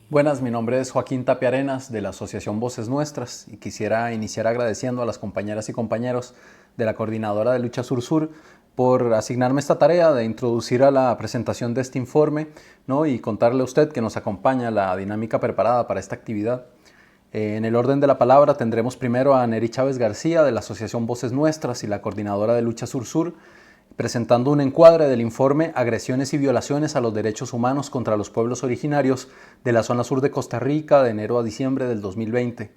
Buenas, mi nombre es Joaquín Tapia Arenas de la Asociación Voces Nuestras y quisiera iniciar agradeciendo a las compañeras y compañeros de la Coordinadora de Lucha Sur-Sur por asignarme esta tarea de introducir a la presentación de este informe, ¿no? Y contarle a usted que nos acompaña la dinámica preparada para esta actividad. En el orden de la palabra tendremos primero a Neri Chávez García de la Asociación Voces Nuestras y la Coordinadora de Lucha Sur-Sur, presentando un encuadre del informe Agresiones y violaciones a los derechos humanos contra los pueblos originarios de la zona sur de Costa Rica de enero a diciembre del 2020.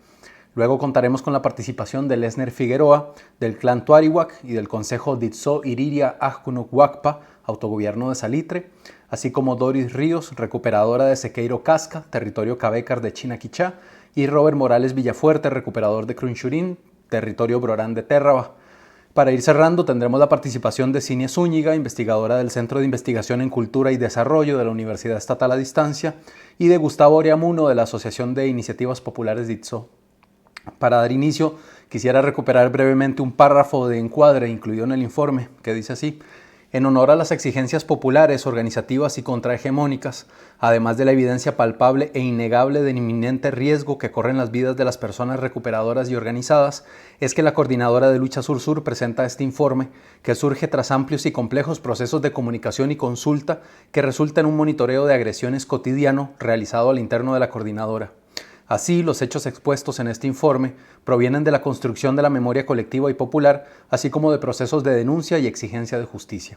Luego contaremos con la participación de Lesner Figueroa, del clan Tuarihuac y del Consejo Ditso Iriria Ajkunuk Huacpa, autogobierno de Salitre, así como Doris Ríos, recuperadora de Sequeiro Casca, territorio Cabécar de Chinaquichá, y Robert Morales Villafuerte, recuperador de Crunchurín, territorio Brorán de Térraba. Para ir cerrando, tendremos la participación de Cinia Zúñiga, investigadora del Centro de Investigación en Cultura y Desarrollo de la Universidad Estatal a Distancia, y de Gustavo Oriamuno de la Asociación de Iniciativas Populares DITSO. Para dar inicio, quisiera recuperar brevemente un párrafo de encuadre incluido en el informe, que dice así: en honor a las exigencias populares, organizativas y contrahegemónicas, además de la evidencia palpable e innegable del inminente riesgo que corren las vidas de las personas recuperadoras y organizadas, es que la Coordinadora de Lucha Sur-Sur presenta este informe, que surge tras amplios y complejos procesos de comunicación y consulta que resulta en un monitoreo de agresiones cotidiano realizado al interno de la Coordinadora. Así, los hechos expuestos en este informe provienen de la construcción de la memoria colectiva y popular, así como de procesos de denuncia y exigencia de justicia.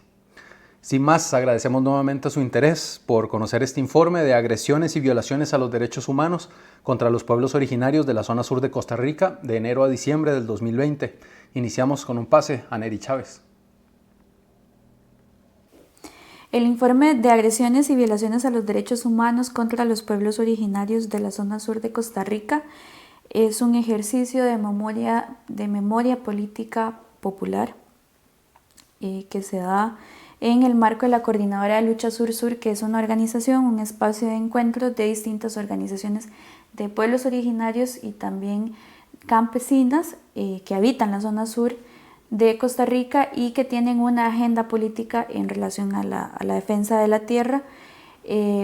Sin más, agradecemos nuevamente su interés por conocer este informe de agresiones y violaciones a los derechos humanos contra los pueblos originarios de la zona sur de Costa Rica de enero a diciembre del 2020. Iniciamos con un pase a Neri Chávez. El informe de agresiones y violaciones a los derechos humanos contra los pueblos originarios de la zona sur de Costa Rica es un ejercicio de memoria política popular que se da en el marco de la Coordinadora de Lucha Sur-Sur, que es una organización, un espacio de encuentro de distintas organizaciones de pueblos originarios y también campesinas que habitan la zona sur de Costa Rica y que tienen una agenda política en relación a la defensa de la tierra,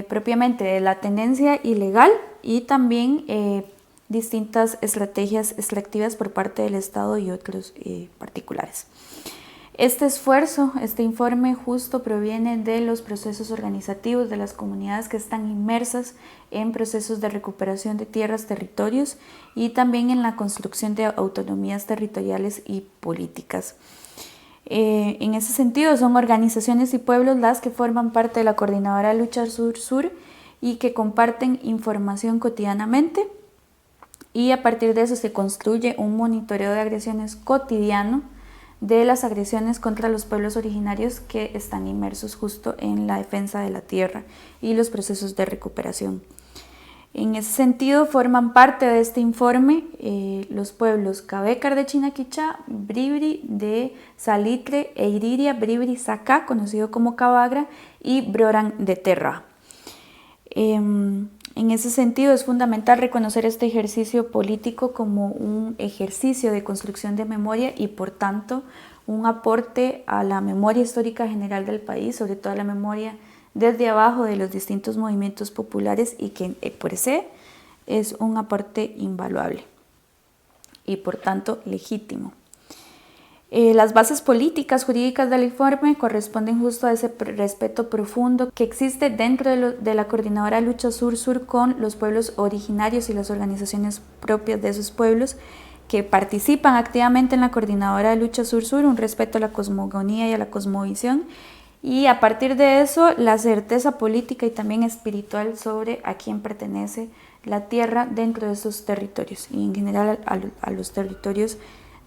propiamente de la tenencia ilegal y también distintas estrategias extractivas por parte del Estado y otros particulares. Este esfuerzo, este informe justo proviene de los procesos organizativos de las comunidades que están inmersas en procesos de recuperación de tierras, territorios y también en la construcción de autonomías territoriales y políticas. En ese sentido, son organizaciones y pueblos las que forman parte de la Coordinadora de Lucha Sur-Sur y que comparten información cotidianamente, y a partir de eso se construye un monitoreo de agresiones cotidiano de las agresiones contra los pueblos originarios que están inmersos justo en la defensa de la tierra y los procesos de recuperación. En ese sentido, forman parte de este informe los pueblos Cabécar de Chinaquichá, Bribri de Salitre e Iriria Bribri Sacá, conocido como Cabagra, y Brorán de Terra. En ese sentido, es fundamental reconocer este ejercicio político como un ejercicio de construcción de memoria y, por tanto, un aporte a la memoria histórica general del país, sobre todo a la memoria desde abajo de los distintos movimientos populares, y que por sí es un aporte invaluable y, por tanto, legítimo. Las bases políticas jurídicas del informe corresponden justo a ese respeto profundo que existe dentro de la Coordinadora de Lucha Sur-Sur con los pueblos originarios y las organizaciones propias de esos pueblos que participan activamente en la Coordinadora de Lucha Sur-Sur, un respeto a la cosmogonía y a la cosmovisión, y a partir de eso la certeza política y también espiritual sobre a quién pertenece la tierra dentro de esos territorios y en general a los territorios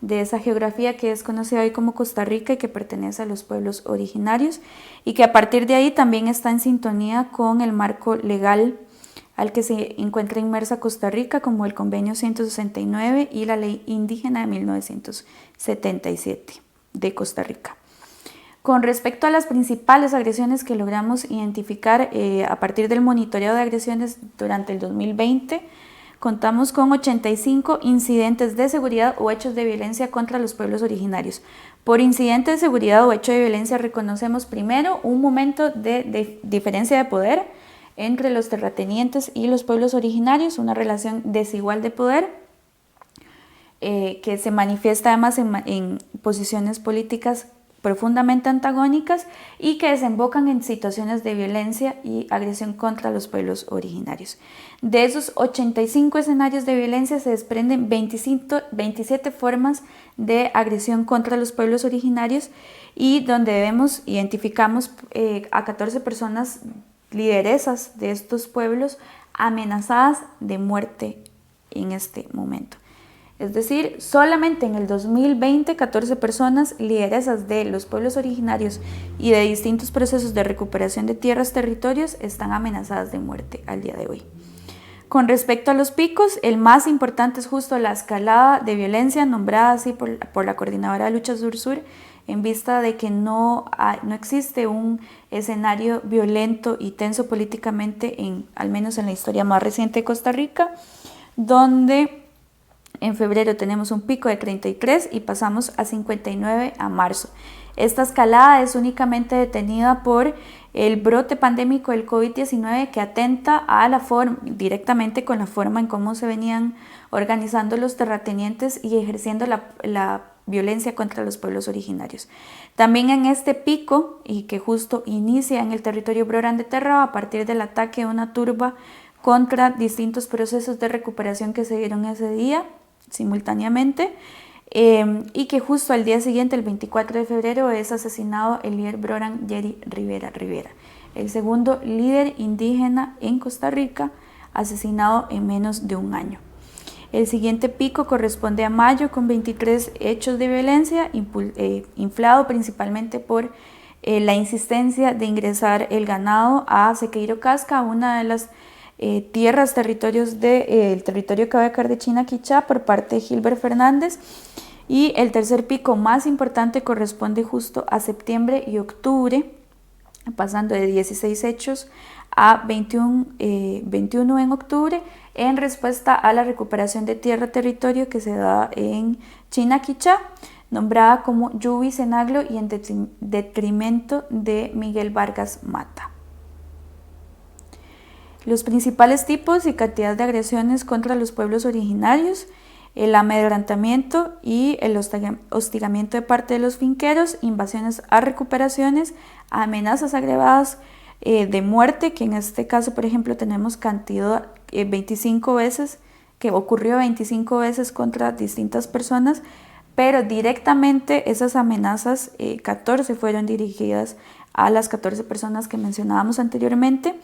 de esa geografía que es conocida hoy como Costa Rica y que pertenece a los pueblos originarios, y que a partir de ahí también está en sintonía con el marco legal al que se encuentra inmersa Costa Rica, como el Convenio 169 y la Ley Indígena de 1977 de Costa Rica. Con respecto a las principales agresiones que logramos identificar a partir del monitoreo de agresiones durante el 2020, contamos con 85 incidentes de seguridad o hechos de violencia contra los pueblos originarios. Por incidente de seguridad o hecho de violencia reconocemos primero un momento de diferencia de poder entre los terratenientes y los pueblos originarios, una relación desigual de poder que se manifiesta además en posiciones políticas profundamente antagónicas y que desembocan en situaciones de violencia y agresión contra los pueblos originarios. De esos 85 escenarios de violencia se desprenden 27 formas de agresión contra los pueblos originarios y donde identificamos a 14 personas lideresas de estos pueblos amenazadas de muerte en este momento. Es decir, solamente en el 2020, 14 personas lideresas de los pueblos originarios y de distintos procesos de recuperación de tierras, territorios, están amenazadas de muerte al día de hoy. Con respecto a los picos, el más importante es justo la escalada de violencia nombrada así por la Coordinadora de Lucha Sur-Sur, en vista de que no existe un escenario violento y tenso políticamente, al menos en la historia más reciente de Costa Rica, donde en febrero tenemos un pico de 33 y pasamos a 59 a marzo. Esta escalada es únicamente detenida por el brote pandémico del COVID-19 que atenta directamente con la forma en cómo se venían organizando los terratenientes y ejerciendo la violencia contra los pueblos originarios. También en este pico, y que justo inicia en el territorio Brorán de Terra a partir del ataque de una turba contra distintos procesos de recuperación que se dieron ese día, simultáneamente, y que justo al día siguiente, el 24 de febrero, es asesinado el líder Brorán Jerry Rivera, el segundo líder indígena en Costa Rica, asesinado en menos de un año. El siguiente pico corresponde a mayo con 23 hechos de violencia, inflado principalmente por la insistencia de ingresar el ganado a Sequeiro Casca, una de las territorios del territorio Cabecar de Chinaquichá por parte de Gilbert Fernández. Y el tercer pico más importante corresponde justo a septiembre y octubre, pasando de 16 hechos a 21 en octubre, en respuesta a la recuperación de tierra-territorio que se da en Chinaquichá, nombrada como Yubi Cenaglo y en detrimento de Miguel Vargas Mata. Los principales tipos y cantidad de agresiones contra los pueblos originarios: el amedrentamiento y el hostigamiento de parte de los finqueros, invasiones a recuperaciones, amenazas agravadas de muerte, que en este caso, por ejemplo, tenemos cantidad 25 veces, que ocurrió 25 veces contra distintas personas, pero directamente esas amenazas, 14 fueron dirigidas a las 14 personas que mencionábamos anteriormente.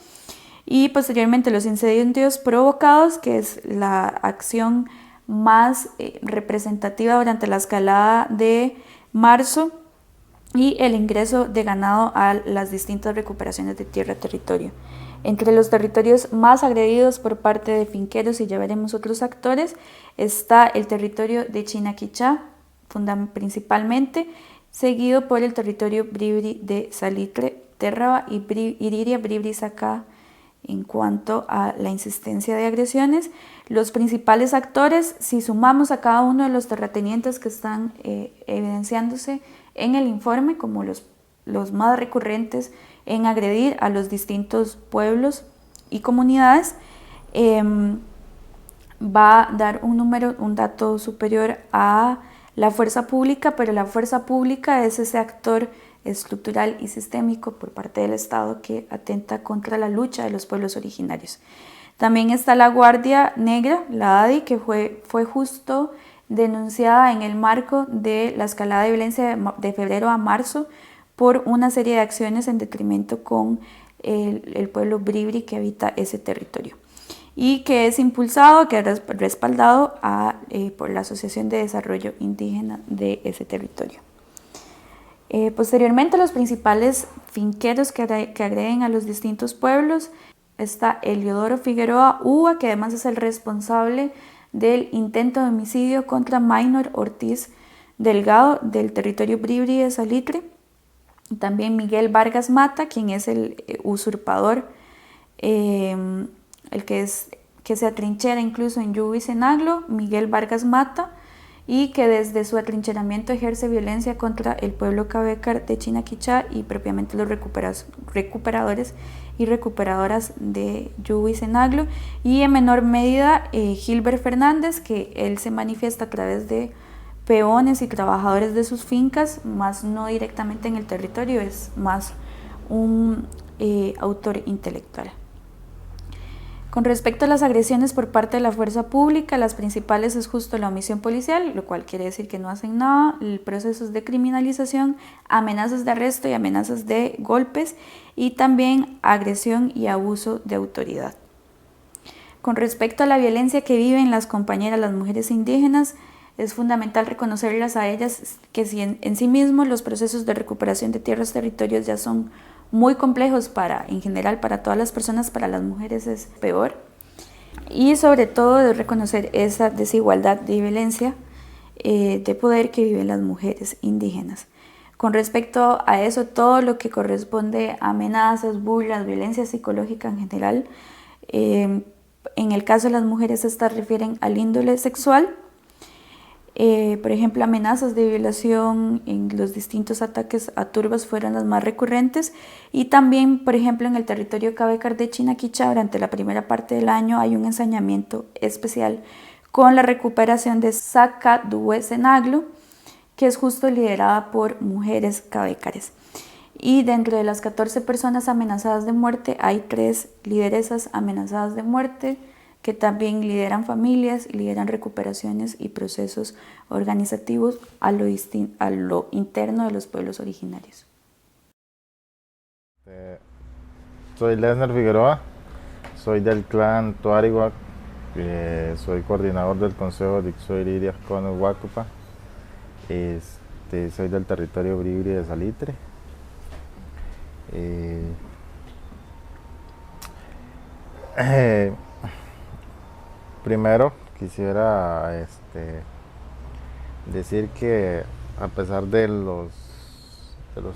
Y posteriormente los incendios provocados, que es la acción más representativa durante la escalada de marzo, y el ingreso de ganado a las distintas recuperaciones de tierra-territorio. Entre los territorios más agredidos por parte de finqueros, y ya veremos otros actores, está el territorio de Chinaquichá, principalmente, seguido por el territorio Bribri de Salitre, Terraba y Iriria, Bribri, Sacá. En cuanto a la insistencia de agresiones, los principales actores, si sumamos a cada uno de los terratenientes que están evidenciándose en el informe como los más recurrentes en agredir a los distintos pueblos y comunidades, va a dar un dato superior a la fuerza pública, pero la fuerza pública es ese actor estructural y sistémico por parte del Estado que atenta contra la lucha de los pueblos originarios. También está la Guardia Negra, la ADI, que fue justo denunciada en el marco de la escalada de violencia de febrero a marzo por una serie de acciones en detrimento con el pueblo Bribri que habita ese territorio, y que es impulsado, que es respaldado por la Asociación de Desarrollo Indígena de ese territorio. Posteriormente, los principales finqueros que agreden a los distintos pueblos está Eliodoro Figueroa Uva, que además es el responsable del intento de homicidio contra Maynor Ortiz Delgado del territorio Bribri de Salitre. También Miguel Vargas Mata, quien es el usurpador, el que se atrinchera incluso en Yubicenaglo, Miguel Vargas Mata, y que desde su atrincheramiento ejerce violencia contra el pueblo cabecar de Chinaquichá y propiamente los recuperadores y recuperadoras de Yubicenaglo, y en menor medida Gilbert Fernández, que él se manifiesta a través de peones y trabajadores de sus fincas, más no directamente en el territorio, es más un autor intelectual. Con respecto a las agresiones por parte de la fuerza pública, las principales es justo la omisión policial, lo cual quiere decir que no hacen nada, procesos de criminalización, amenazas de arresto y amenazas de golpes, y también agresión y abuso de autoridad. Con respecto a la violencia que viven las compañeras, las mujeres indígenas, es fundamental reconocerlas a ellas, que si en sí mismos los procesos de recuperación de tierras, territorios ya son muy complejos en general para todas las personas, para las mujeres es peor. Y sobre todo de reconocer esa desigualdad de violencia de poder que viven las mujeres indígenas. Con respecto a eso, todo lo que corresponde a amenazas, burlas, violencia psicológica en general, en el caso de las mujeres estas refieren al índole sexual. Por ejemplo, amenazas de violación en los distintos ataques a turbas fueron las más recurrentes, y también, por ejemplo, en el territorio cabecar de Chinaquichá durante la primera parte del año hay un ensañamiento especial con la recuperación de Sacaduecenaglo, que es justo liderada por mujeres cabecares. Y dentro de las 14 personas amenazadas de muerte hay 3 lideresas amenazadas de muerte, que también lideran familias, lideran recuperaciones y procesos organizativos a lo interno de los pueblos originarios. Soy Lesnar Figueroa, soy del clan Tuariguac, soy coordinador del Consejo de Ixoiriria Cono Huacupa, soy del territorio Bribri de Salitre. Primero quisiera decir que a pesar de los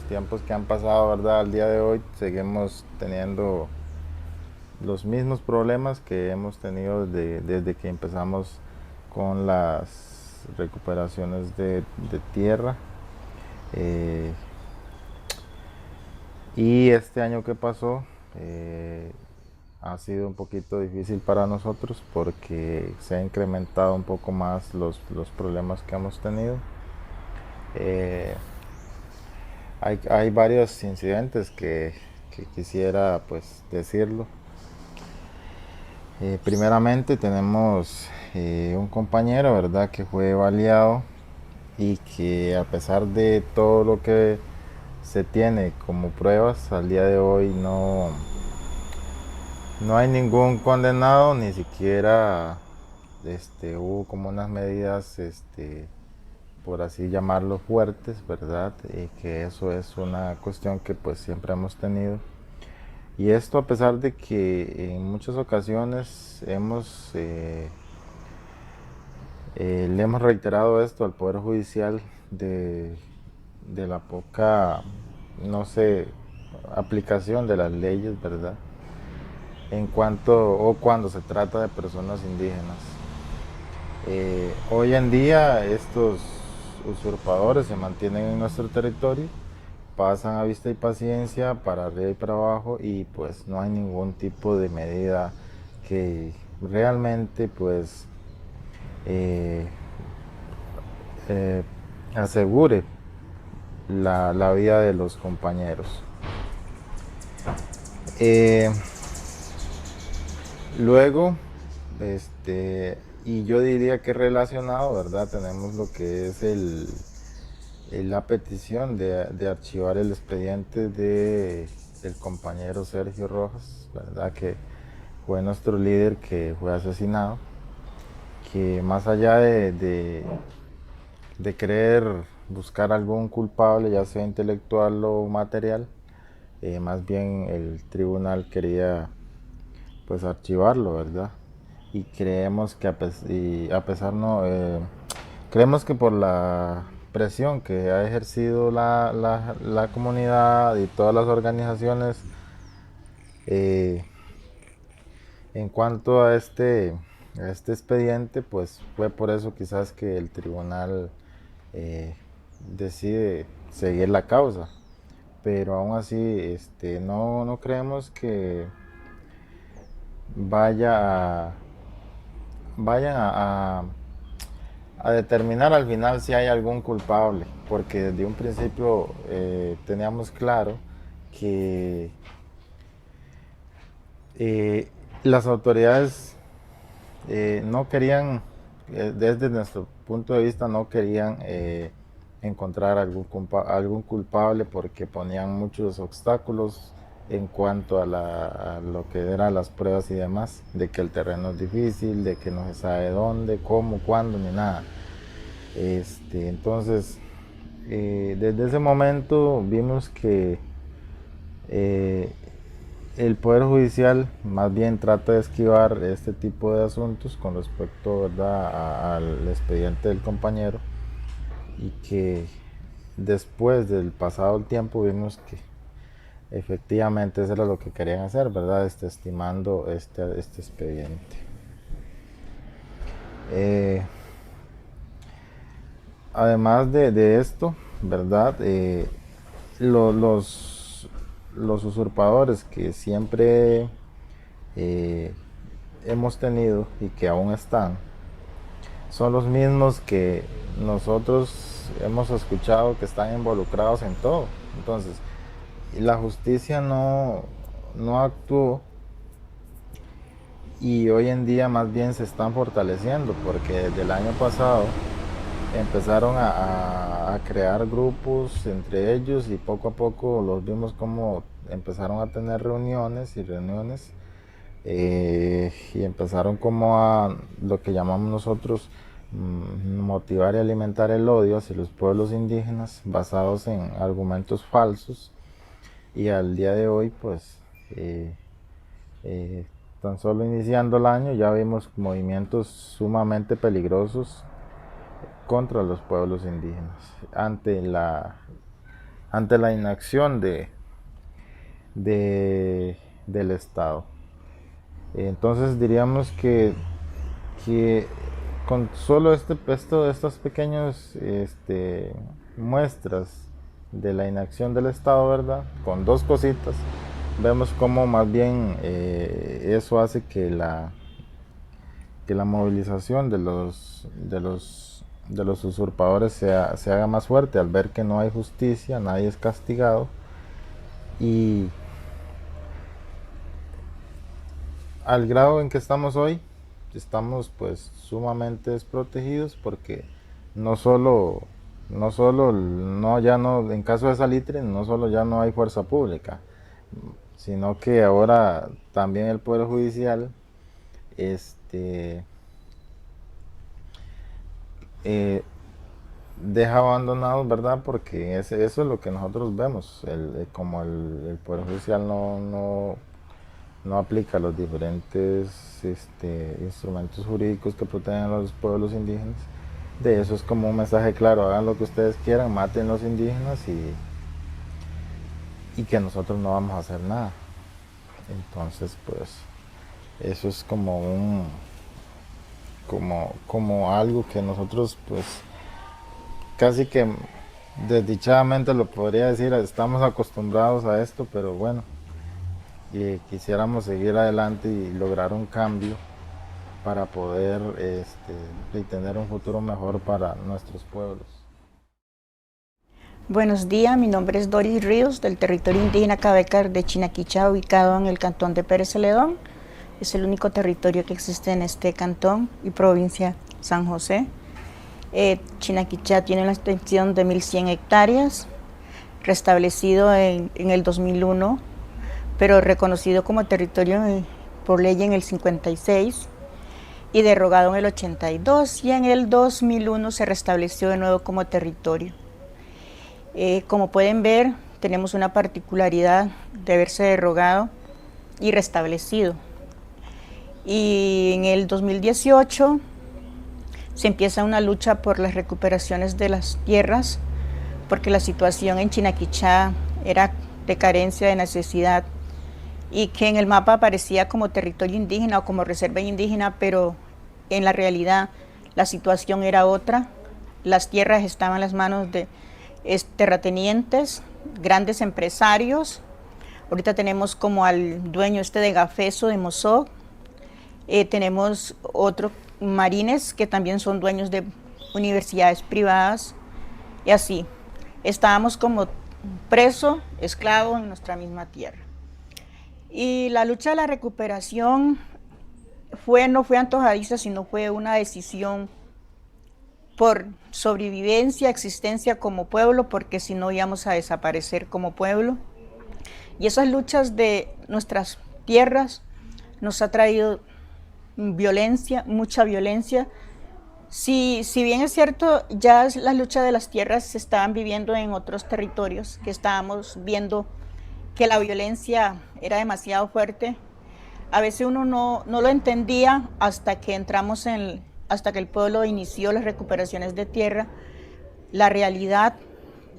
tiempos que han pasado, ¿verdad? Al día de hoy seguimos teniendo los mismos problemas que hemos tenido desde que empezamos con las recuperaciones de tierra. Y este año que pasó ha sido un poquito difícil para nosotros porque se ha incrementado un poco más los problemas que hemos tenido. Hay varios incidentes que quisiera pues decirlo. Primeramente tenemos un compañero, ¿verdad?, que fue baleado y que a pesar de todo lo que se tiene como pruebas, al día de hoy no hay ningún condenado, ni siquiera hubo como unas medidas, por así llamarlo, fuertes, ¿verdad? Y que eso es una cuestión que pues siempre hemos tenido. Y esto a pesar de que en muchas ocasiones le hemos reiterado esto al Poder Judicial de la poca, no sé, aplicación de las leyes, ¿verdad?, en cuanto o cuando se trata de personas indígenas. Hoy en día estos usurpadores se mantienen en nuestro territorio, pasan a vista y paciencia para arriba y para abajo, y pues no hay ningún tipo de medida que realmente pues asegure la vida de los compañeros. Luego, y yo diría que relacionado, ¿verdad?, tenemos lo que es la petición de archivar el expediente del compañero Sergio Rojas, ¿verdad?, que fue nuestro líder que fue asesinado, que más allá de querer buscar algún culpable, ya sea intelectual o material, más bien el tribunal quería pues archivarlo, ¿verdad? Y creemos que creemos que por la presión que ha ejercido la comunidad y todas las organizaciones en cuanto a este expediente, pues fue por eso quizás que el tribunal decide seguir la causa, pero aún así no creemos que vayan a determinar al final si hay algún culpable, porque desde un principio teníamos claro que las autoridades no querían, desde nuestro punto de vista, no querían encontrar algún culpable porque ponían muchos obstáculos en cuanto a lo que eran las pruebas y demás, de que el terreno es difícil, de que no se sabe dónde, cómo, cuándo, ni nada. Entonces, desde ese momento vimos que el Poder Judicial más bien trata de esquivar este tipo de asuntos con respecto, ¿verdad?, al expediente del compañero, y que después del pasado el tiempo vimos que efectivamente eso era lo que querían hacer, ¿verdad?, estimando este expediente. Además de esto, ¿verdad?, los usurpadores que siempre hemos tenido y que aún están, son los mismos que nosotros hemos escuchado que están involucrados en todo. Entonces, la justicia no actuó, y hoy en día más bien se están fortaleciendo, porque desde el año pasado empezaron a crear grupos entre ellos, y poco a poco los vimos como empezaron a tener reuniones y empezaron como a lo que llamamos nosotros motivar y alimentar el odio hacia los pueblos indígenas basados en argumentos falsos. Y al día de hoy, pues tan solo iniciando el año ya vimos movimientos sumamente peligrosos contra los pueblos indígenas ante la inacción del Estado. Entonces diríamos que con solo estas pequeñas muestras de la inacción del Estado, ¿verdad?, con dos cositas, vemos cómo más bien eso hace que la movilización de los usurpadores se haga más fuerte, al ver que no hay justicia, nadie es castigado, y al grado en que estamos hoy, estamos pues sumamente desprotegidos, porque en caso de Salitre, no solo ya no hay fuerza pública, sino que ahora también el Poder Judicial deja abandonados, ¿verdad?, porque eso es lo que nosotros vemos, como el Poder Judicial no aplica los diferentes instrumentos jurídicos que protegen a los pueblos indígenas. De eso es como un mensaje claro: hagan lo que ustedes quieran, maten los indígenas, y que nosotros no vamos a hacer nada. Entonces, pues eso es como algo que nosotros, pues casi que desdichadamente lo podría decir, estamos acostumbrados a esto, pero bueno, quisiéramos seguir adelante y lograr un cambio para poder tener un futuro mejor para nuestros pueblos. Buenos días, mi nombre es Doris Ríos, del territorio indígena Cabecar de Chinaquichá, ubicado en el cantón de Pérez Celedón. Es el único territorio que existe en este cantón y provincia San José. Chinaquichá tiene una extensión de 1.100 hectáreas, restablecido en el 2001, pero reconocido como territorio por ley en el 56 y derogado en el 82, y en el 2001 se restableció de nuevo como territorio. Como pueden ver, tenemos una particularidad de haberse derogado y restablecido. Y en el 2018 se empieza una lucha por las recuperaciones de las tierras, porque la situación en Chinaquichá era de carencia, de necesidad, y que en el mapa aparecía como territorio indígena o como reserva indígena, pero en la realidad la situación era otra. Las tierras estaban en las manos de terratenientes, grandes empresarios. Ahorita tenemos como al dueño de Gafeso de Mosó, tenemos otros marines que también son dueños de universidades privadas, y así estábamos como presos, esclavos en nuestra misma tierra. Y la lucha de la recuperación no fue antojadiza, sino fue una decisión por sobrevivencia, existencia como pueblo, porque si no íbamos a desaparecer como pueblo. Y esas luchas de nuestras tierras nos ha traído violencia, mucha violencia. Si bien es cierto, ya las luchas de las tierras se estaban viviendo en otros territorios, que estábamos viendo que la violencia era demasiado fuerte, a veces uno no lo entendía hasta que hasta que el pueblo inició las recuperaciones de tierra, la realidad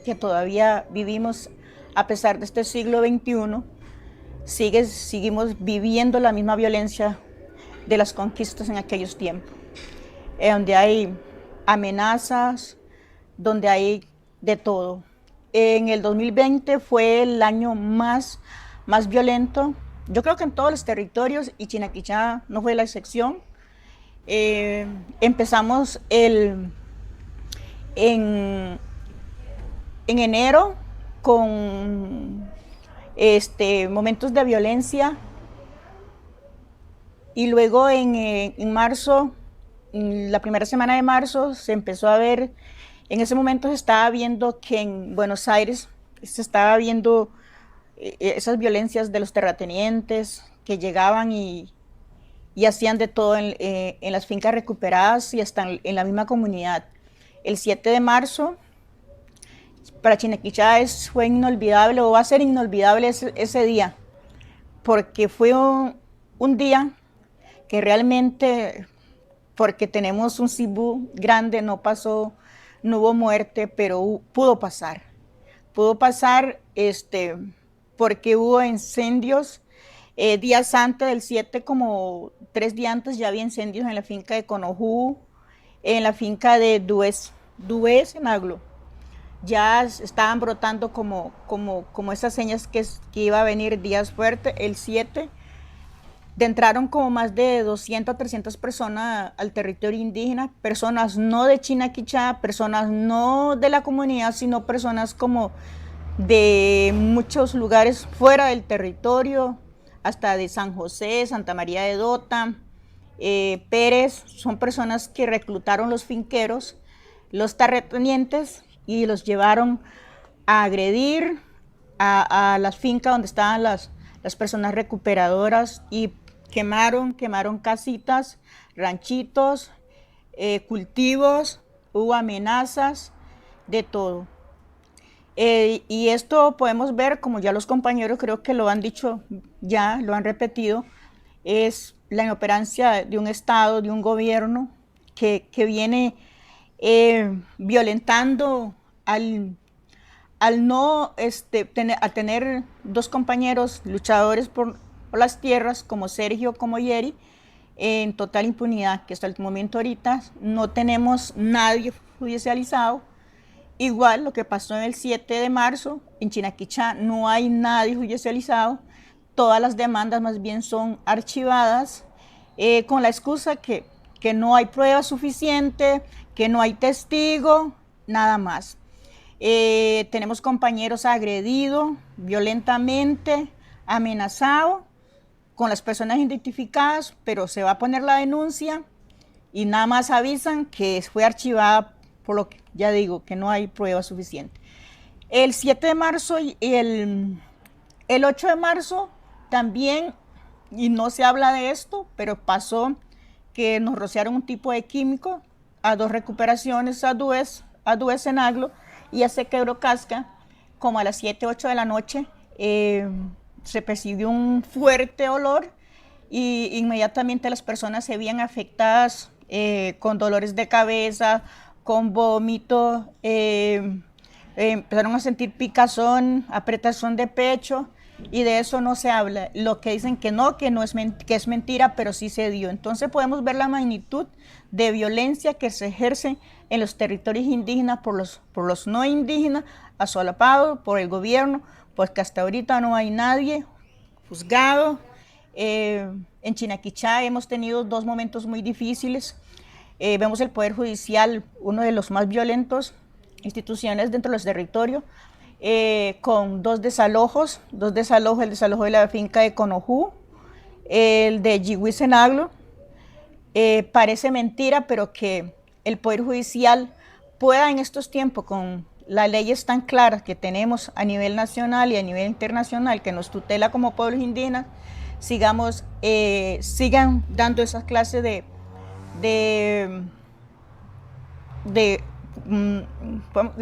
que todavía vivimos a pesar de este siglo XXI, seguimos viviendo la misma violencia de las conquistas en aquellos tiempos, donde hay amenazas, donde hay de todo. En el 2020 fue el año más violento, yo creo que en todos los territorios, y Chinaquichá no fue la excepción. Empezamos en enero con momentos de violencia, y luego en marzo, la primera semana de marzo, se empezó a ver, en ese momento se estaba viendo que en Buenos Aires se estaba viendo esas violencias de los terratenientes que llegaban y hacían de todo en las fincas recuperadas y hasta en la misma comunidad. El 7 de marzo para Chinaquichá fue inolvidable, o va a ser inolvidable ese día, porque fue un día que realmente, porque tenemos un Cibú grande, no hubo muerte, pero pudo pasar porque hubo incendios. Días antes del 7, como 3 días antes, ya había incendios en la finca de Conojú, en la finca de Dués en Aglo. Ya estaban brotando como esas señas que iba a venir días fuertes. El 7 entraron como más de 200 a 300 personas al territorio indígena, personas no de Chinaquichá, personas no de la comunidad, sino personas como de muchos lugares fuera del territorio, hasta de San José, Santa María de Dota, Pérez. Son personas que reclutaron los finqueros, los terratenientes, y los llevaron a agredir a las fincas donde estaban las personas recuperadoras, y quemaron casitas, ranchitos, cultivos, hubo amenazas, de todo. Y esto podemos ver, como ya los compañeros creo que lo han dicho, ya lo han repetido, es la inoperancia de un Estado, de un gobierno que viene violentando al no tener dos compañeros luchadores por las tierras, como Sergio, como Yeri, en total impunidad, que hasta el momento ahorita no tenemos nadie judicializado. Igual lo que pasó en el 7 de marzo, en Chinaquichá no hay nadie judicializado, todas las demandas más bien son archivadas, con la excusa que no hay prueba suficiente, que no hay testigo, nada más. Tenemos compañeros agredidos violentamente, amenazados, con las personas identificadas, pero se va a poner la denuncia y nada más avisan que fue archivada, por lo que ya digo, que no hay prueba suficiente. El 7 de marzo y el 8 de marzo también, y no se habla de esto, pero pasó que nos rociaron un tipo de químico a 2 recuperaciones, a Dués en Aglo y a Sequebro Casca, como a las 7, 8 de la noche. Se percibió un fuerte olor y inmediatamente las personas se veían afectadas con dolores de cabeza, con vómito, empezaron a sentir picazón, apretación de pecho, y de eso no se habla. Lo que dicen que no es que es mentira, pero sí se dio. Entonces podemos ver la magnitud de violencia que se ejerce en los territorios indígenas por los no indígenas, asolapados por el gobierno, porque hasta ahorita no hay nadie juzgado. En Chinaquichá hemos tenido 2 momentos muy difíciles. Vemos el Poder Judicial, uno de los más violentos instituciones dentro de los territorios, con 2 desalojos, el desalojo de la finca de Conojú, el de Yihuizenaglo. Parece mentira, pero que el Poder Judicial pueda en estos tiempos, con las leyes tan claras que tenemos a nivel nacional y a nivel internacional, que nos tutela como pueblos indígenas, sigan dando esas clases de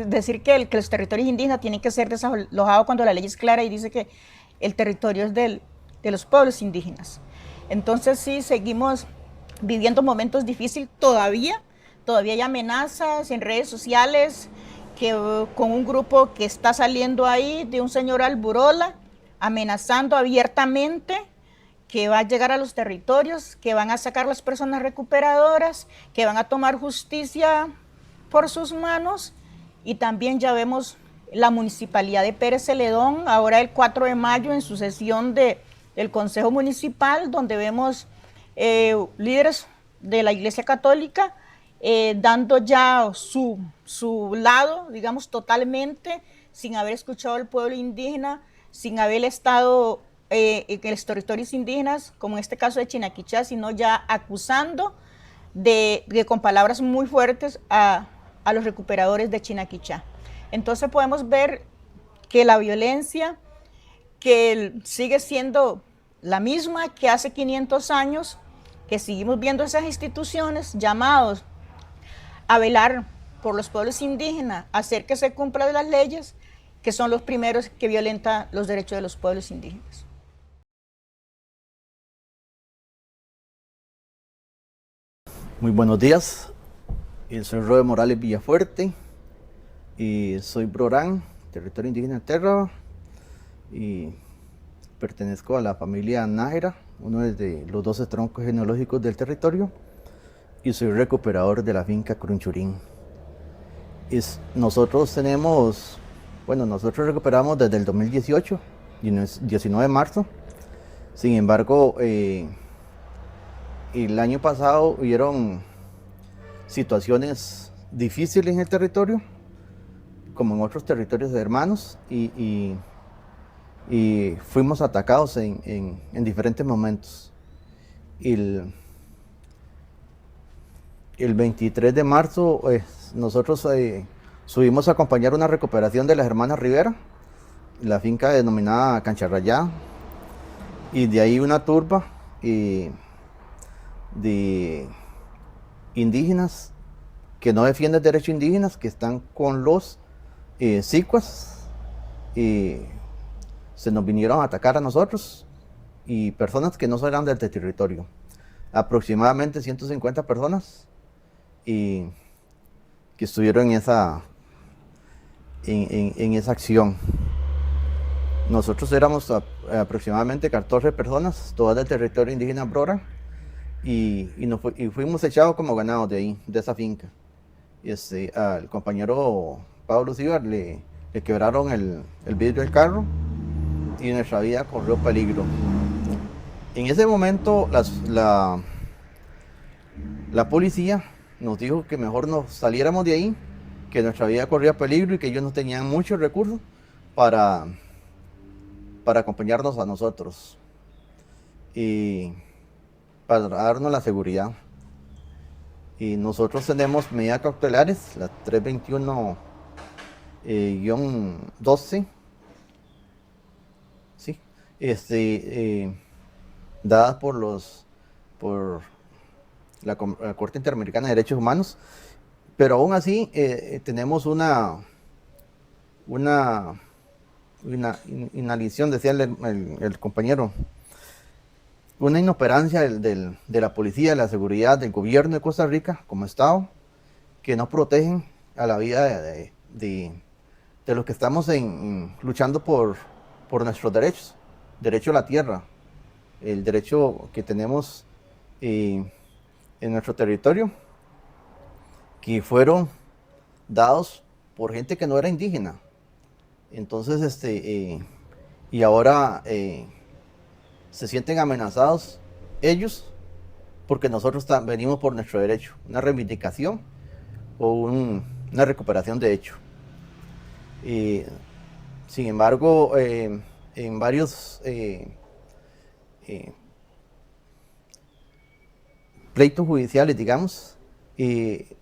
decir que los territorios indígenas tienen que ser desalojados cuando la ley es clara y dice que el territorio es de los pueblos indígenas. Entonces sí, seguimos viviendo momentos difíciles todavía hay amenazas en redes sociales con un grupo que está saliendo ahí de un señor Alburola, amenazando abiertamente que va a llegar a los territorios, que van a sacar las personas recuperadoras, que van a tomar justicia por sus manos. Y también ya vemos la Municipalidad de Pérez Celedón, ahora el 4 de mayo en su sesión del Consejo Municipal, donde vemos líderes de la Iglesia Católica dando ya su lado, digamos, totalmente, sin haber escuchado al pueblo indígena, sin haber estado en los territorios indígenas, como en este caso de Chinaquichá, sino ya acusando con palabras muy fuertes a los recuperadores de Chinaquichá. Entonces podemos ver que la violencia que sigue siendo la misma que hace 500 años, que seguimos viendo esas instituciones llamados a velar por los pueblos indígenas, a hacer que se cumplan las leyes, que son los primeros que violentan los derechos de los pueblos indígenas. Muy buenos días, soy Roe Morales Villafuerte y soy Brorán, territorio indígena de Terra, y pertenezco a la familia Nájera, uno de los 12 troncos genealógicos del territorio, y soy recuperador de la finca Crunchurín. Nosotros recuperamos desde el 2018, 19 de marzo. Sin embargo, el año pasado hubieron situaciones difíciles en el territorio, como en otros territorios de hermanos, y fuimos atacados en diferentes momentos. El 23 de marzo nosotros subimos a acompañar una recuperación de las hermanas Rivera, la finca denominada Cancharrayá, y de ahí una turba de indígenas que no defienden derechos indígenas, que están con los sicuas, y se nos vinieron a atacar a nosotros y personas que no eran del territorio, aproximadamente 150 personas, y que estuvieron en esa acción. Nosotros éramos aproximadamente 14 personas, todas del territorio indígena Brora, y fuimos echados como ganados de ahí, de esa finca. Al compañero Pablo Cibar le quebraron el vidrio del carro y nuestra vida corrió peligro. En ese momento la policía nos dijo que mejor nos saliéramos de ahí, que nuestra vida corría peligro y que ellos no tenían muchos recursos para acompañarnos a nosotros y para darnos la seguridad. Y nosotros tenemos medidas cautelares, las 321-12, ¿sí? Dadas por la Corte Interamericana de Derechos Humanos, pero aún así tenemos una inalición, decía el compañero. una inoperancia de la policía, de la seguridad, del gobierno de Costa Rica como Estado, que no protegen a la vida de los que estamos luchando por nuestros derechos. Derecho a la tierra, el derecho que tenemos en nuestro territorio, que fueron dados por gente que no era indígena. Entonces, y ahora se sienten amenazados ellos porque nosotros venimos por nuestro derecho, una reivindicación o una recuperación de hecho. Sin embargo, en varios pleitos judiciales, digamos,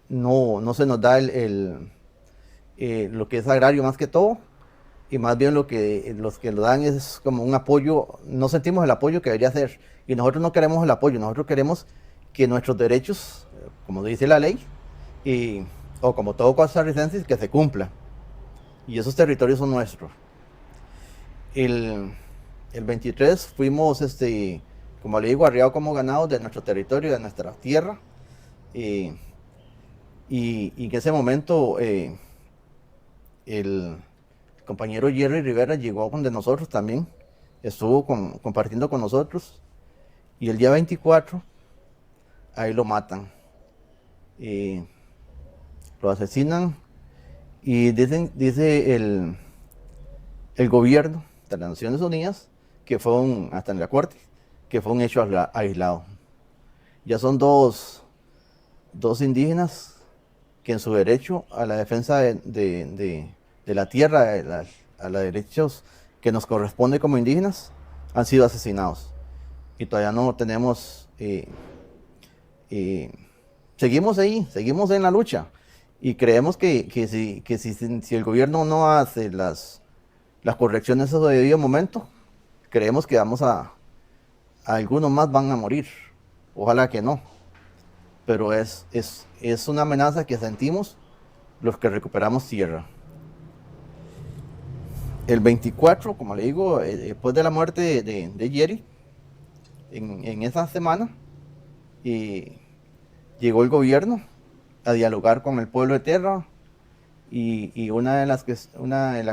no se nos da lo que es agrario más que todo, y más bien los que lo dan es como un apoyo. No sentimos el apoyo que debería ser, y nosotros no queremos el apoyo, nosotros queremos que nuestros derechos, como dice la ley, o como todo costarricense, que se cumpla, y esos territorios son nuestros. El 23 fuimos, como le digo, arriados como ganados de nuestro territorio, de nuestra tierra, y en ese momento el compañero Jerry Rivera llegó donde nosotros también, estuvo compartiendo con nosotros, y el día 24 ahí lo matan, lo asesinan, y dice el gobierno de las Naciones Unidas, que fue hasta en la corte, que fue un hecho aislado. Ya son dos indígenas que en su derecho a la defensa de la tierra, a los derechos que nos corresponde como indígenas, han sido asesinados. Y todavía no tenemos, seguimos ahí, seguimos en la lucha. Y creemos que si el gobierno no hace las correcciones a su debido momento, creemos que algunos más van a morir. Ojalá que no. Pero es una amenaza que sentimos los que recuperamos tierra. El 24, como le digo, después de la muerte de Jerry, en esa semana, llegó el gobierno a dialogar con el pueblo de tierra, y una de las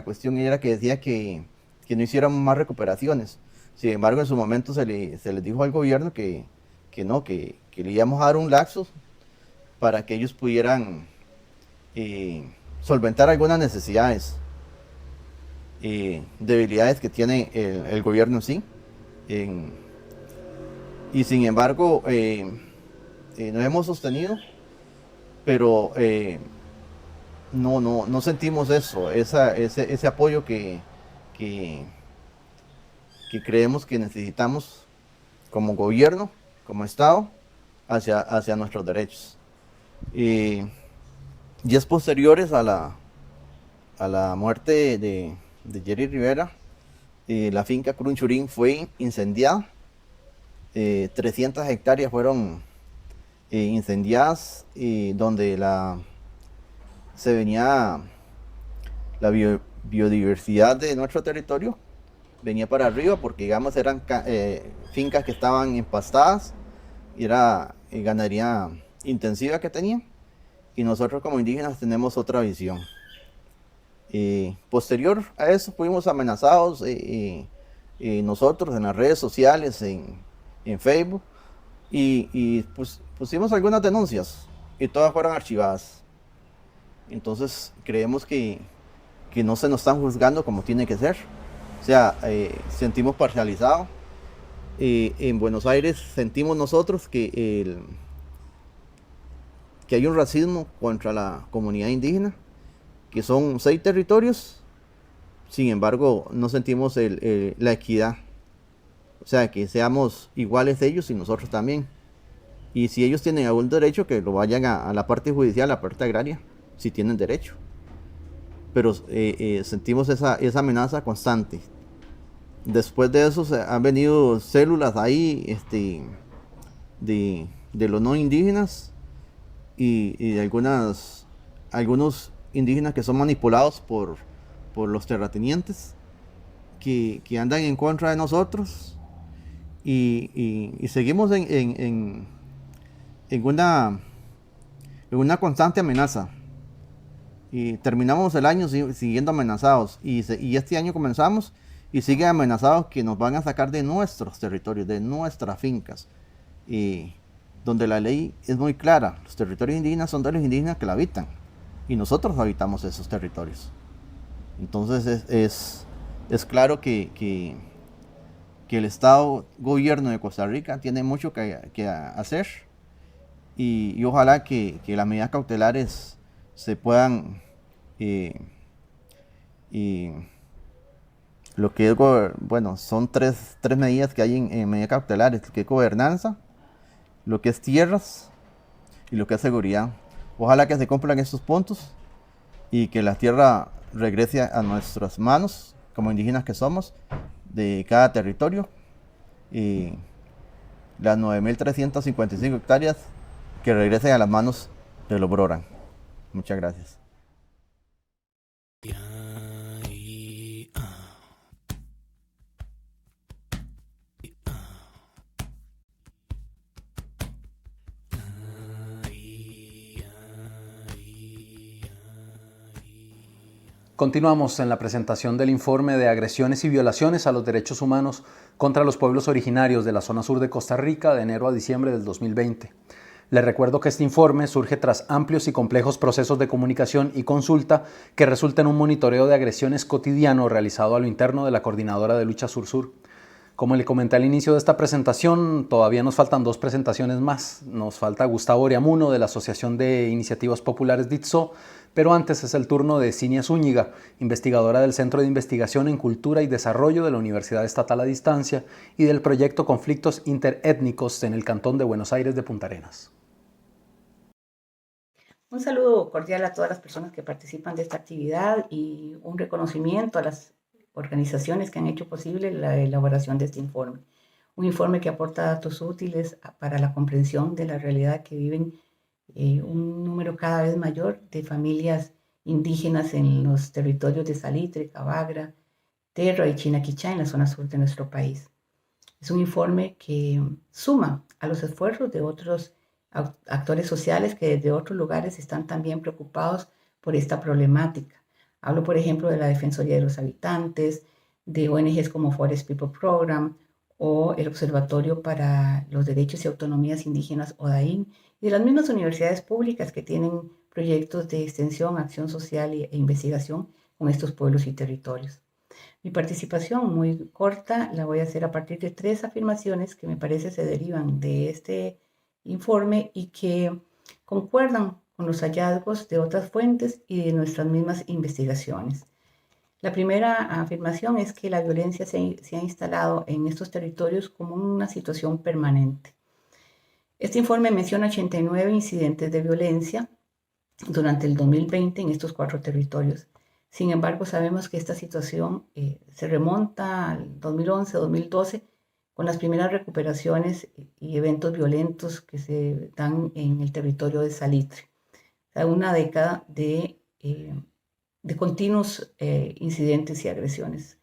cuestiones era que decía que no hiciéramos más recuperaciones. Sin embargo, en su momento se les dijo al gobierno que no, que le íbamos a dar un lapso para que ellos pudieran solventar algunas necesidades, debilidades que tiene el gobierno en sí. Y sin embargo, nos hemos sostenido, pero no sentimos ese apoyo que creemos que necesitamos como gobierno, como Estado, hacia nuestros derechos. Y días posteriores a la muerte de Jerry Rivera, la finca Crunchurín fue incendiada. 300 hectáreas fueron incendiadas, y donde se venía la biodiversidad de nuestro territorio, venía para arriba, porque digamos eran fincas que estaban empastadas, y era ganadería intensiva que tenían, y nosotros como indígenas tenemos otra visión. Posterior a eso fuimos amenazados, nosotros en las redes sociales, en Facebook, y pues pusimos algunas denuncias, y todas fueron archivadas. Entonces creemos que no se nos están juzgando como tiene que ser. O sea, sentimos parcializados. En Buenos Aires sentimos nosotros que hay un racismo contra la comunidad indígena, que son 6 territorios. Sin embargo, no sentimos la equidad. O sea, que seamos iguales ellos y nosotros también. Y si ellos tienen algún derecho, que lo vayan a la parte judicial, a la parte agraria, si tienen derecho. Pero sentimos esa amenaza constante. Después de eso han venido células ahí de los no indígenas, y de algunos indígenas que son manipulados por los terratenientes, que andan en contra de nosotros, y seguimos en una constante amenaza. Y terminamos el año siguiendo amenazados. Y este año comenzamos y siguen amenazados que nos van a sacar de nuestros territorios, de nuestras fincas. Y donde la ley es muy clara, los territorios indígenas son de los indígenas que la habitan. Y nosotros habitamos esos territorios. Entonces es claro que el Estado gobierno de Costa Rica tiene mucho que hacer. Y ojalá que las medidas cautelares se puedan, lo que es, bueno, son tres medidas que hay en medidas cautelares, lo que es gobernanza, lo que es tierras y lo que es seguridad. Ojalá que se cumplan estos puntos y que la tierra regrese a nuestras manos, como indígenas que somos, de cada territorio, y las 9.355 hectáreas que regresen a las manos de los Brora. Muchas gracias. Continuamos en la presentación del informe de agresiones y violaciones a los derechos humanos contra los pueblos originarios de la zona sur de Costa Rica de enero a diciembre del 2020. Les recuerdo que este informe surge tras amplios y complejos procesos de comunicación y consulta que resulta en un monitoreo de agresiones cotidiano realizado a lo interno de la Coordinadora de Lucha Sur-Sur. Como le comenté al inicio de esta presentación, todavía nos faltan 2 presentaciones más. Nos falta Gustavo Oriamuno de la Asociación de Iniciativas Populares DITSO, pero antes es el turno de Cinia Zúñiga, investigadora del Centro de Investigación en Cultura y Desarrollo de la Universidad Estatal a Distancia y del proyecto Conflictos Interétnicos en el Cantón de Buenos Aires de Punta Arenas. Un saludo cordial a todas las personas que participan de esta actividad y un reconocimiento a las organizaciones que han hecho posible la elaboración de este informe. Un informe que aporta datos útiles para la comprensión de la realidad que viven un número cada vez mayor de familias indígenas en los territorios de Salitre, Cabagra, Terra y Chinaquichá en la zona sur de nuestro país. Es un informe que suma a los esfuerzos de otros actores sociales que desde otros lugares están también preocupados por esta problemática. Hablo, por ejemplo, de la Defensoría de los Habitantes, de ONGs como Forest People Program o el Observatorio para los Derechos y Autonomías Indígenas, ODAIN, y de las mismas universidades públicas que tienen proyectos de extensión, acción social e investigación con estos pueblos y territorios. Mi participación muy corta la voy a hacer a partir de 3 afirmaciones que me parece se derivan de este informe y que concuerdan con los hallazgos de otras fuentes y de nuestras mismas investigaciones. La primera afirmación es que la violencia se ha instalado en estos territorios como una situación permanente. Este informe menciona 89 incidentes de violencia durante el 2020 en estos 4 territorios. Sin embargo, sabemos que esta situación se remonta al 2011-2012 con las primeras recuperaciones y eventos violentos que se dan en el territorio de Salitre. O sea, una década de continuos incidentes y agresiones.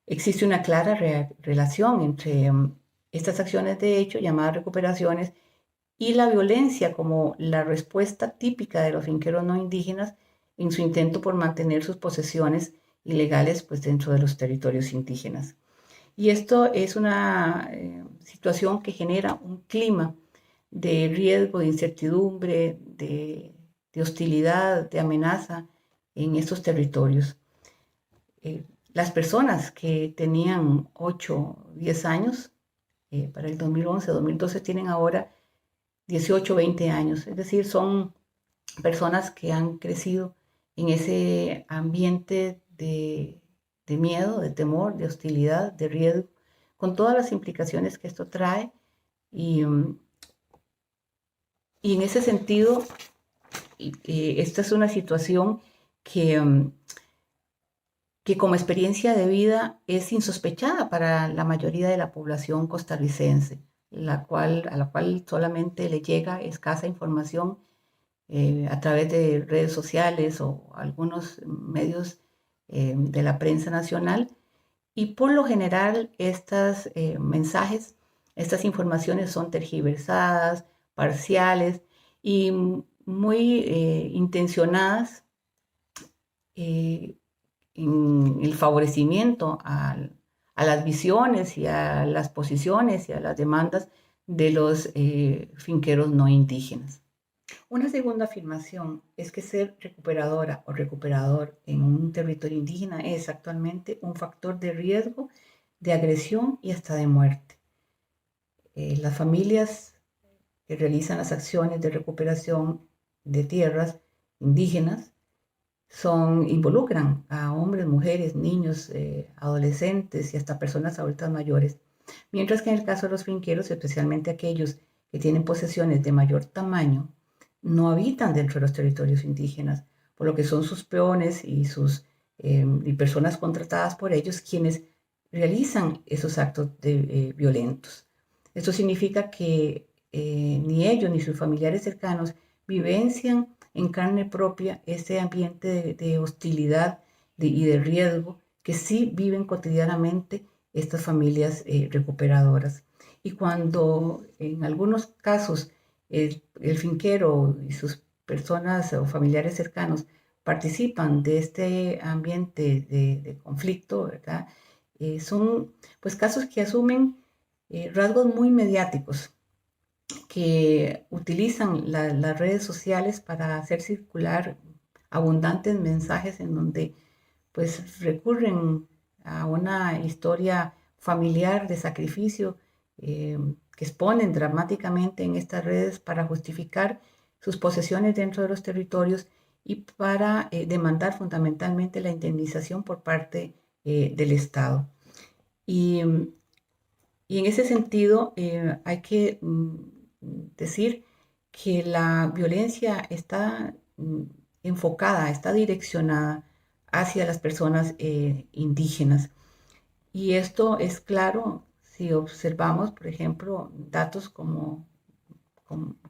Existe una clara relación entre estas acciones de hecho, llamadas recuperaciones, y la violencia como la respuesta típica de los finqueros no indígenas en su intento por mantener sus posesiones ilegales pues, dentro de los territorios indígenas. Y esto es una situación que genera un clima de riesgo, de incertidumbre, de hostilidad, de amenaza en estos territorios. Las personas que tenían 8, 10 años para el 2011, 2012 tienen ahora 18, 20 años. Es decir, son personas que han crecido en ese ambiente de miedo, de temor, de hostilidad, de riesgo, con todas las implicaciones que esto trae. Y en ese sentido, esta es una situación que como experiencia de vida es insospechada para la mayoría de la población costarricense, a la cual solamente le llega escasa información a través de redes sociales o algunos medios de la prensa nacional. Y por lo general estos mensajes Estas informaciones son tergiversadas, parciales y muy intencionadas en el favorecimiento a las visiones y a las posiciones y a las demandas de los finqueros no indígenas. Una segunda afirmación es que ser recuperadora o recuperador en un territorio indígena es actualmente un factor de riesgo, de agresión y hasta de muerte. Las familias que realizan las acciones de recuperación de tierras indígenas involucran a hombres, mujeres, niños, adolescentes y hasta personas adultas mayores. Mientras que en el caso de los finqueros, especialmente aquellos que tienen posesiones de mayor tamaño, no habitan dentro de los territorios indígenas, por lo que son sus peones y personas contratadas por ellos quienes realizan esos actos violentos. Esto significa que ni ellos ni sus familiares cercanos vivencian en carne propia ese ambiente de hostilidad y de riesgo que sí viven cotidianamente estas familias recuperadoras. Y cuando en algunos casos el finquero y sus personas o familiares cercanos participan de este ambiente de conflicto, ¿verdad? Son pues casos que asumen rasgos muy mediáticos, que utilizan las redes sociales para hacer circular abundantes mensajes en donde pues recurren a una historia familiar de sacrificio que exponen dramáticamente en estas redes para justificar sus posesiones dentro de los territorios y para demandar fundamentalmente la indemnización por parte del Estado. Y en ese sentido hay que decir que la violencia está enfocada, está direccionada hacia las personas indígenas. Y esto es claro si observamos, por ejemplo, datos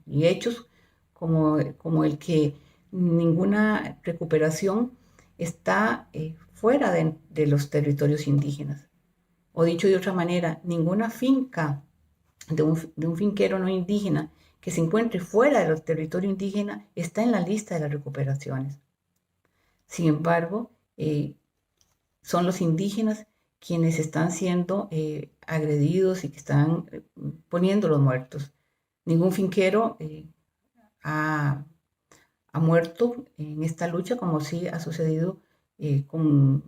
y hechos como el que ninguna recuperación está fuera de los territorios indígenas. O dicho de otra manera, ninguna finca de un finquero no indígena que se encuentre fuera del territorio indígena está en la lista de las recuperaciones. Sin embargo, son los indígenas quienes están siendo agredidos y que están poniendo los muertos. Ningún finquero ha muerto en esta lucha, como sí ha sucedido con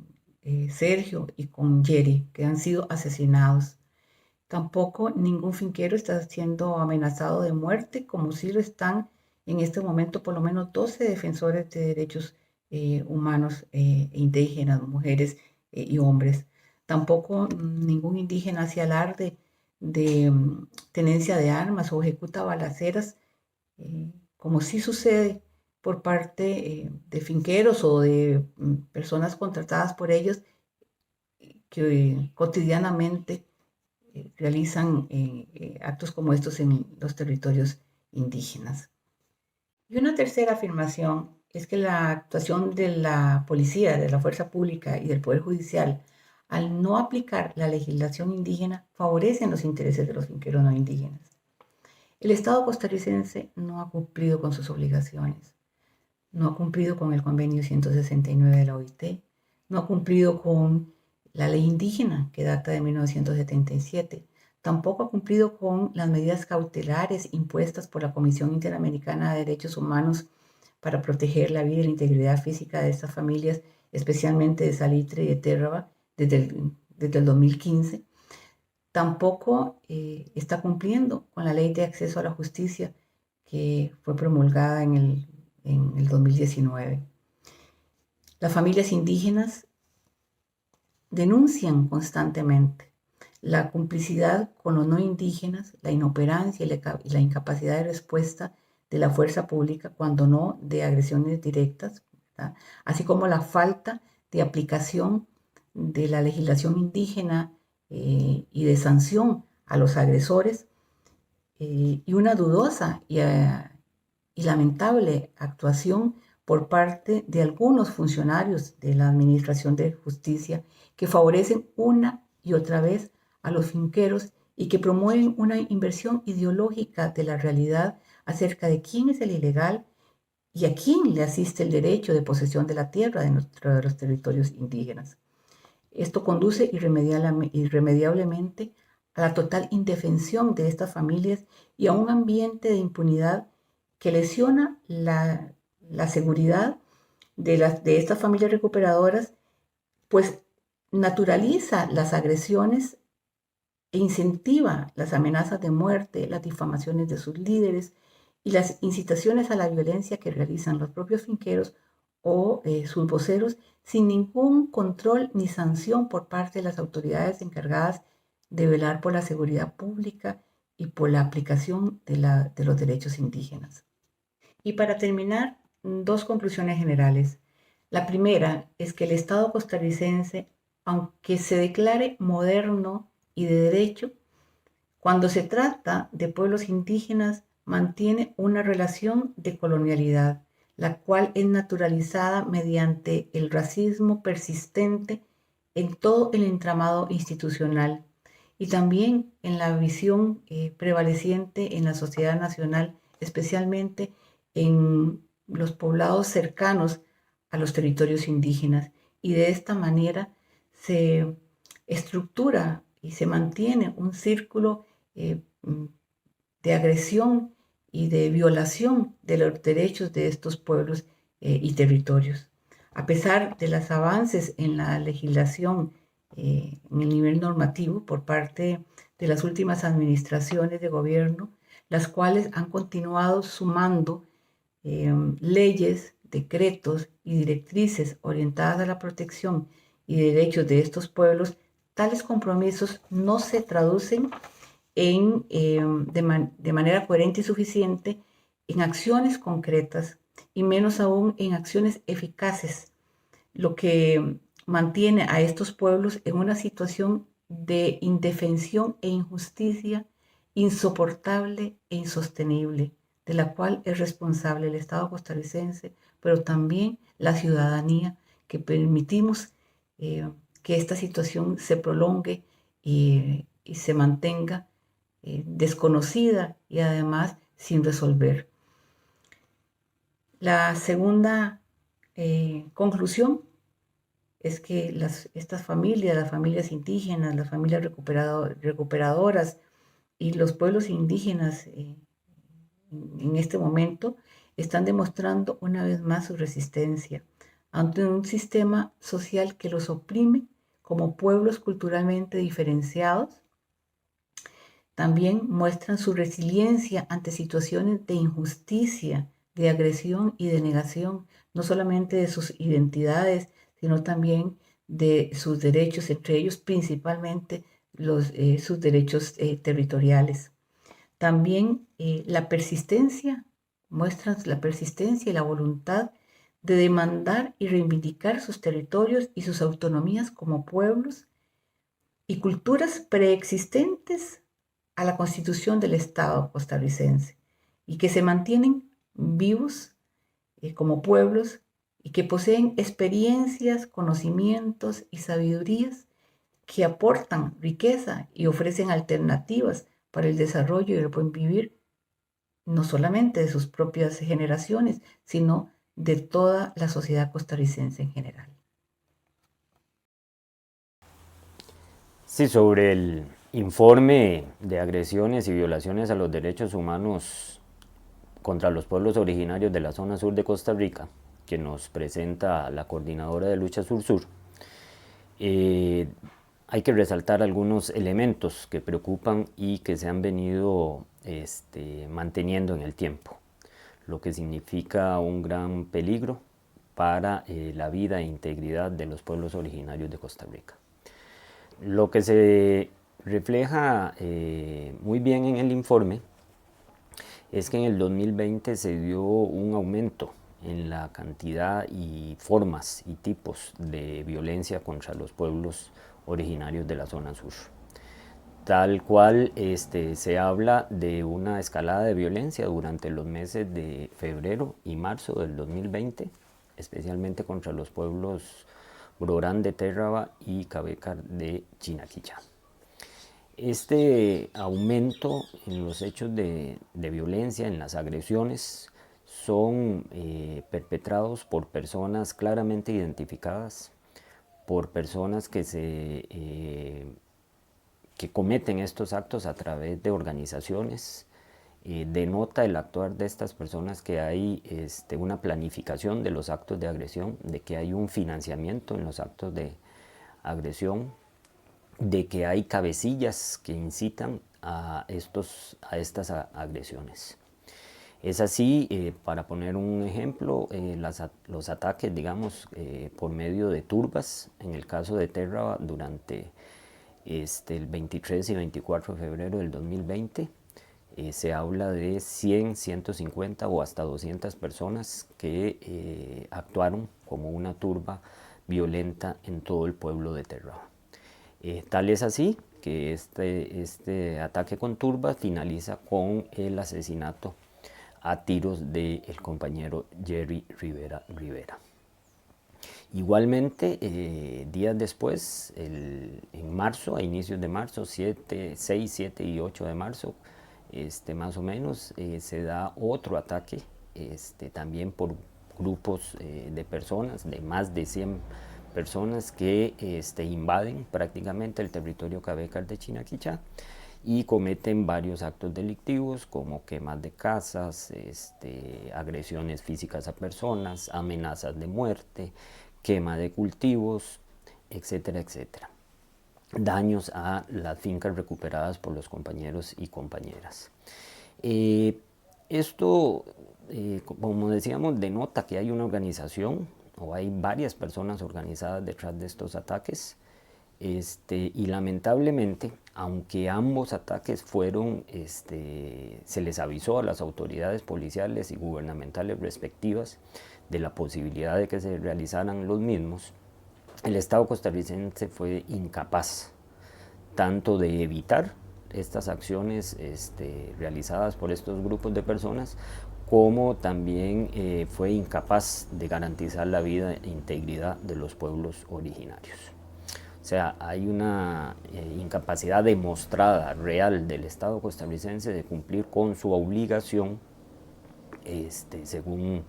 Sergio y con Jerry, que han sido asesinados. Tampoco ningún finquero está siendo amenazado de muerte, como sí lo están en este momento por lo menos 12 defensores de derechos humanos indígenas, mujeres y hombres. Tampoco ningún indígena hace alarde de tenencia de armas o ejecuta balaceras, como sí sucede por parte de finqueros o de personas contratadas por ellos que cotidianamente realizan actos como estos en los territorios indígenas. Y una tercera afirmación es que la actuación de la policía, de la fuerza pública y del Poder Judicial, al no aplicar la legislación indígena, favorecen los intereses de los finqueros no indígenas. El Estado costarricense no ha cumplido con sus obligaciones, no ha cumplido con el convenio 169 de la OIT, no ha cumplido con la ley indígena que data de 1977, tampoco ha cumplido con las medidas cautelares impuestas por la Comisión Interamericana de Derechos Humanos para proteger la vida y la integridad física de estas familias, especialmente de Salitre y de Térraba, desde el 2015. Tampoco está cumpliendo con la Ley de Acceso a la Justicia que fue promulgada en el 2019. Las familias indígenas denuncian constantemente la complicidad con los no indígenas, la inoperancia y la incapacidad de respuesta de la fuerza pública, cuando no de agresiones directas, ¿verdad? Así como la falta de aplicación de la legislación indígena y de sanción a los agresores, y una dudosa y lamentable actuación por parte de algunos funcionarios de la Administración de Justicia que favorecen una y otra vez a los finqueros y que promueven una inversión ideológica de la realidad acerca de quién es el ilegal y a quién le asiste el derecho de posesión de la tierra de los territorios indígenas. Esto conduce irremediablemente a la total indefensión de estas familias y a un ambiente de impunidad que lesiona la seguridad de estas familias recuperadoras, pues naturaliza las agresiones e incentiva las amenazas de muerte, las difamaciones de sus líderes y las incitaciones a la violencia que realizan los propios finqueros o sus voceros sin ningún control ni sanción por parte de las autoridades encargadas de velar por la seguridad pública y por la aplicación de los derechos indígenas. Y para terminar, dos conclusiones generales. La primera es que el Estado costarricense, aunque se declare moderno y de derecho, cuando se trata de pueblos indígenas, mantiene una relación de colonialidad, la cual es naturalizada mediante el racismo persistente en todo el entramado institucional y también en la visión prevaleciente en la sociedad nacional, especialmente en los poblados cercanos a los territorios indígenas. Y de esta manera se estructura y se mantiene un círculo de agresión y de violación de los derechos de estos pueblos y territorios. A pesar de los avances en la legislación en el nivel normativo por parte de las últimas administraciones de gobierno, las cuales han continuado sumando leyes, decretos y directrices orientadas a la protección y derechos de estos pueblos, tales compromisos no se traducen de manera coherente y suficiente en acciones concretas y menos aún en acciones eficaces, lo que mantiene a estos pueblos en una situación de indefensión e injusticia insoportable e insostenible, de la cual es responsable el Estado costarricense, pero también la ciudadanía, que permitimos que esta situación se prolongue y se mantenga desconocida y además sin resolver. La segunda conclusión es que estas familias, las familias indígenas, las familias recuperadoras y los pueblos indígenas en este momento están demostrando una vez más su resistencia ante un sistema social que los oprime como pueblos culturalmente diferenciados. También muestran su resiliencia ante situaciones de injusticia, de agresión y de negación, no solamente de sus identidades, sino también de sus derechos, entre ellos principalmente sus derechos territoriales. También muestran la persistencia y la voluntad de demandar y reivindicar sus territorios y sus autonomías como pueblos y culturas preexistentes a la constitución del Estado costarricense y que se mantienen vivos como pueblos y que poseen experiencias, conocimientos y sabidurías que aportan riqueza y ofrecen alternativas para el desarrollo y el buen vivir, no solamente de sus propias generaciones, sino de toda la sociedad costarricense en general. Sí, sobre el informe de agresiones y violaciones a los derechos humanos contra los pueblos originarios de la zona sur de Costa Rica, que nos presenta la Coordinadora de Lucha Sur-Sur, hay que resaltar algunos elementos que preocupan y que se han venido manteniendo en el tiempo, lo que significa un gran peligro para la vida e integridad de los pueblos originarios de Costa Rica. Lo que se refleja muy bien en el informe es que en el 2020 se dio un aumento en la cantidad y formas y tipos de violencia contra los pueblos originarios de la zona sur. Tal cual se habla de una escalada de violencia durante los meses de febrero y marzo del 2020, especialmente contra los pueblos Brorán de Térraba y Cabecar de Chinaquichá. Este aumento en los hechos de violencia, en las agresiones, son perpetrados por personas claramente identificadas, por personas que cometen estos actos a través de organizaciones. Denota el actuar de estas personas que hay una planificación de los actos de agresión, de que hay un financiamiento en los actos de agresión, de que hay cabecillas que incitan a estas agresiones. Es así, para poner un ejemplo, los ataques, digamos, por medio de turbas, en el caso de Terra, durante el 23 y 24 de febrero del 2020, se habla de 100, 150 o hasta 200 personas que actuaron como una turba violenta en todo el pueblo de Terra. Tal es así que este ataque con turbas finaliza con el asesinato a tiros del compañero Jerry Rivera. Igualmente, días después, en marzo, a inicios de marzo, 6, 7 y 8 de marzo, más o menos, se da otro ataque, también por grupos de personas, de más de 100 personas que invaden prácticamente el territorio Cabécar de Chinaquichá y cometen varios actos delictivos como quemas de casas, agresiones físicas a personas, amenazas de muerte, quema de cultivos, etcétera, etcétera. Daños a las fincas recuperadas por los compañeros y compañeras. Esto, como decíamos, denota que hay una organización o hay varias personas organizadas detrás de estos ataques. Y lamentablemente, aunque ambos ataques fueron, se les avisó a las autoridades policiales y gubernamentales respectivas de la posibilidad de que se realizaran los mismos, el Estado costarricense fue incapaz tanto de evitar estas acciones realizadas por estos grupos de personas, como también fue incapaz de garantizar la vida e integridad de los pueblos originarios. O sea, hay una incapacidad demostrada, real, del Estado costarricense de cumplir con su obligación, según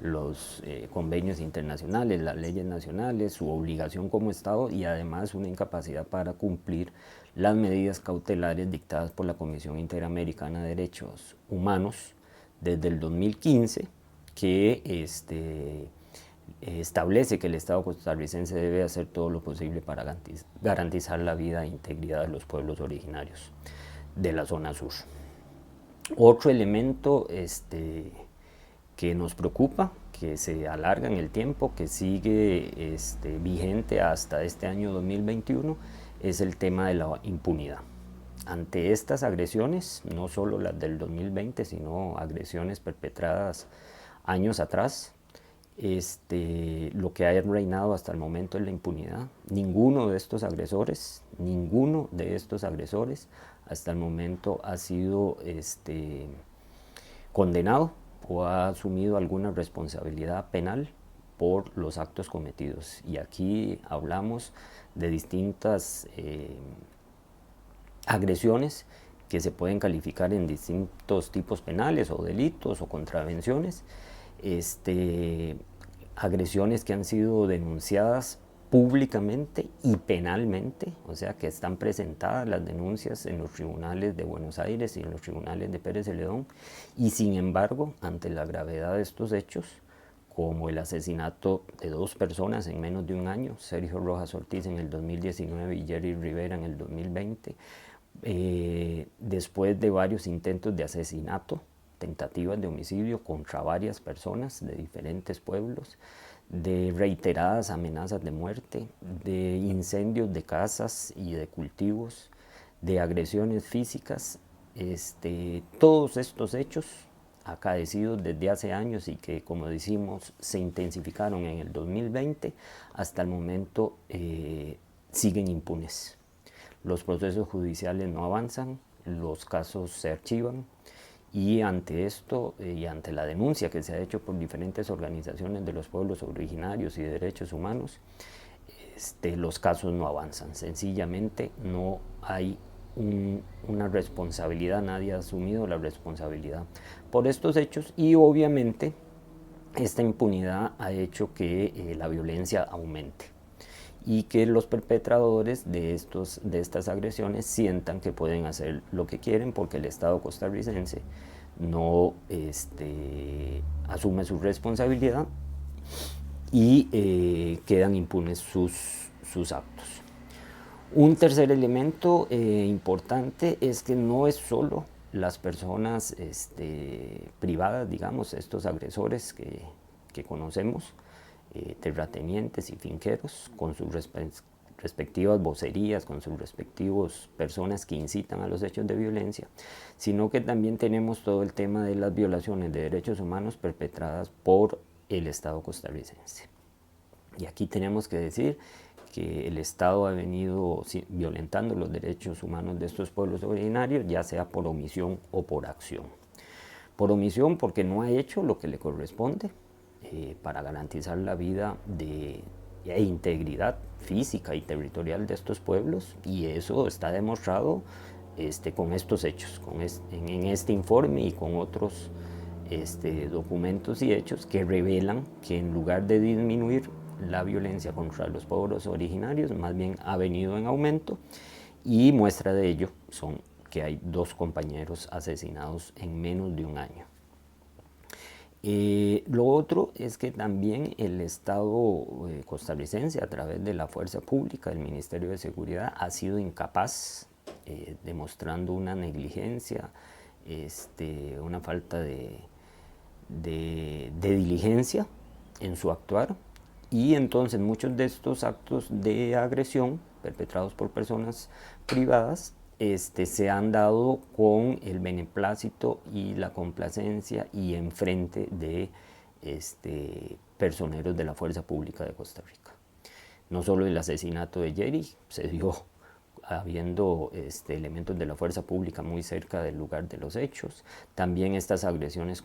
los convenios internacionales, las leyes nacionales, su obligación como Estado, y además una incapacidad para cumplir las medidas cautelares dictadas por la Comisión Interamericana de Derechos Humanos desde el 2015, que establece que el Estado costarricense debe hacer todo lo posible para garantizar la vida e integridad de los pueblos originarios de la zona sur. Otro elemento que nos preocupa, que se alarga en el tiempo, que sigue vigente hasta este año 2021, es el tema de la impunidad. Ante estas agresiones, no solo las del 2020, sino agresiones perpetradas años atrás, lo que ha reinado hasta el momento es la impunidad. Ninguno de estos agresores hasta el momento ha sido condenado o ha asumido alguna responsabilidad penal por los actos cometidos. Y aquí hablamos de distintas agresiones que se pueden calificar en distintos tipos penales o delitos o contravenciones, agresiones que han sido denunciadas públicamente y penalmente, o sea que están presentadas las denuncias en los tribunales de Buenos Aires y en los tribunales de Pérez Celedón, y sin embargo, ante la gravedad de estos hechos, como el asesinato de 2 personas en menos de un año, Sergio Rojas Ortiz en el 2019 y Jerry Rivera en el 2020, después de varios intentos de asesinato, tentativas de homicidio contra varias personas de diferentes pueblos, de reiteradas amenazas de muerte, de incendios de casas y de cultivos, de agresiones físicas, todos estos hechos acaecidos desde hace años y que, como decimos, se intensificaron en el 2020, hasta el momento siguen impunes. Los procesos judiciales no avanzan, los casos se archivan, y ante esto y ante la denuncia que se ha hecho por diferentes organizaciones de los pueblos originarios y de derechos humanos, los casos no avanzan. Sencillamente no hay una responsabilidad, nadie ha asumido la responsabilidad por estos hechos, y obviamente esta impunidad ha hecho que la violencia aumente y que los perpetradores de estas agresiones sientan que pueden hacer lo que quieren porque el Estado costarricense no asume su responsabilidad y quedan impunes sus actos. Un tercer elemento importante es que no es solo las personas privadas, digamos, estos agresores que conocemos, terratenientes y finqueros, con sus respectivas vocerías, con sus respectivos personas que incitan a los hechos de violencia, sino que también tenemos todo el tema de las violaciones de derechos humanos perpetradas por el Estado costarricense. Y aquí tenemos que decir que el Estado ha venido violentando los derechos humanos de estos pueblos originarios, ya sea por omisión o por acción. Por omisión porque no ha hecho lo que le corresponde para garantizar la vida e integridad física y territorial de estos pueblos, y eso está demostrado con estos hechos, en este informe y con otros documentos y hechos que revelan que en lugar de disminuir la violencia contra los pueblos originarios, más bien ha venido en aumento, y muestra de ello son que hay 2 compañeros asesinados en menos de un año. Lo otro es que también el Estado costarricense, a través de la fuerza pública, del Ministerio de Seguridad, ha sido incapaz, demostrando una negligencia, una falta de diligencia en su actuar, y entonces muchos de estos actos de agresión perpetrados por personas privadas se han dado con el beneplácito y la complacencia y enfrente de personeros de la Fuerza Pública de Costa Rica. No solo el asesinato de Jerry se dio habiendo elementos de la fuerza pública muy cerca del lugar de los hechos, también estas agresiones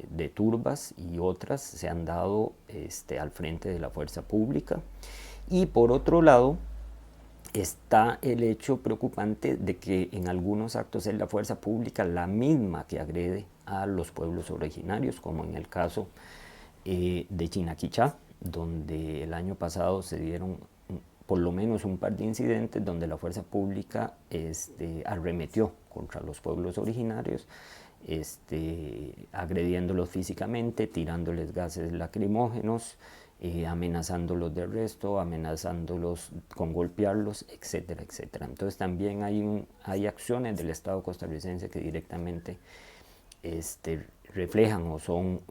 de turbas y otras se han dado al frente de la fuerza pública. Y por otro lado, está el hecho preocupante de que en algunos actos es la fuerza pública la misma que agrede a los pueblos originarios, como en el caso de Chinaquichá, donde el año pasado se dieron por lo menos un par de incidentes donde la fuerza pública arremetió contra los pueblos originarios, agrediéndolos físicamente, tirándoles gases lacrimógenos, amenazándolos de arresto, amenazándolos con golpearlos, etcétera, etcétera. Entonces también hay acciones del Estado costarricense que directamente reflejan o son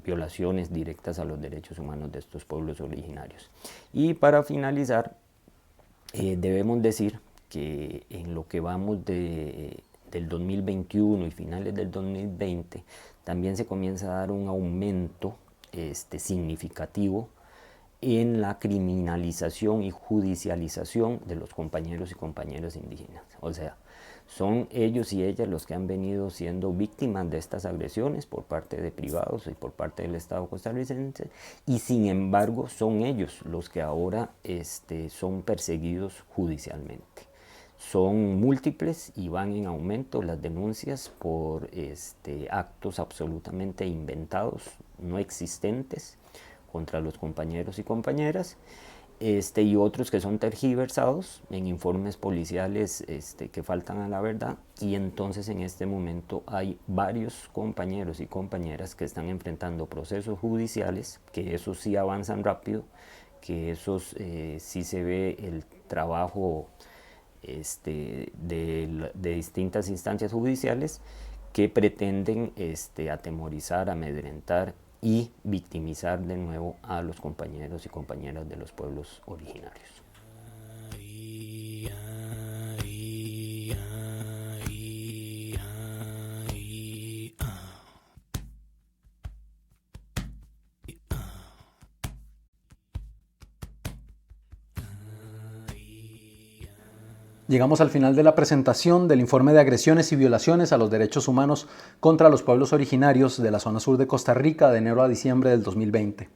violaciones directas a los derechos humanos de estos pueblos originarios. Y para finalizar, debemos decir que en lo que vamos del 2021 y finales del 2020, también se comienza a dar un aumento significativo en la criminalización y judicialización de los compañeros y compañeras indígenas. O sea, son ellos y ellas los que han venido siendo víctimas de estas agresiones por parte de privados y por parte del Estado costarricense, y sin embargo son ellos los que ahora son perseguidos judicialmente. Son múltiples y van en aumento las denuncias por actos absolutamente inventados, no existentes, contra los compañeros y compañeras, y otros que son tergiversados en informes policiales que faltan a la verdad, y entonces en este momento hay varios compañeros y compañeras que están enfrentando procesos judiciales, que esos sí avanzan rápido, que esos sí se ve el trabajo de distintas instancias judiciales que pretenden atemorizar, amedrentar y victimizar de nuevo a los compañeros y compañeras de los pueblos originarios. Llegamos al final de la presentación del informe de agresiones y violaciones a los derechos humanos contra los pueblos originarios de la zona sur de Costa Rica de enero a diciembre del 2020.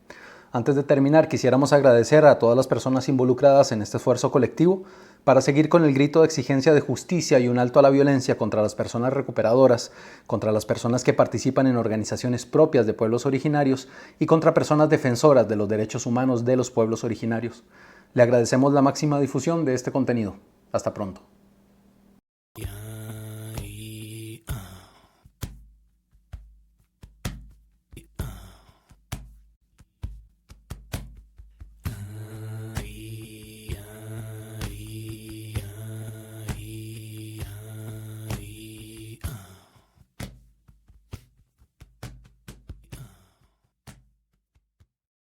Antes de terminar, quisiéramos agradecer a todas las personas involucradas en este esfuerzo colectivo para seguir con el grito de exigencia de justicia y un alto a la violencia contra las personas recuperadoras, contra las personas que participan en organizaciones propias de pueblos originarios y contra personas defensoras de los derechos humanos de los pueblos originarios. Le agradecemos la máxima difusión de este contenido. Hasta pronto.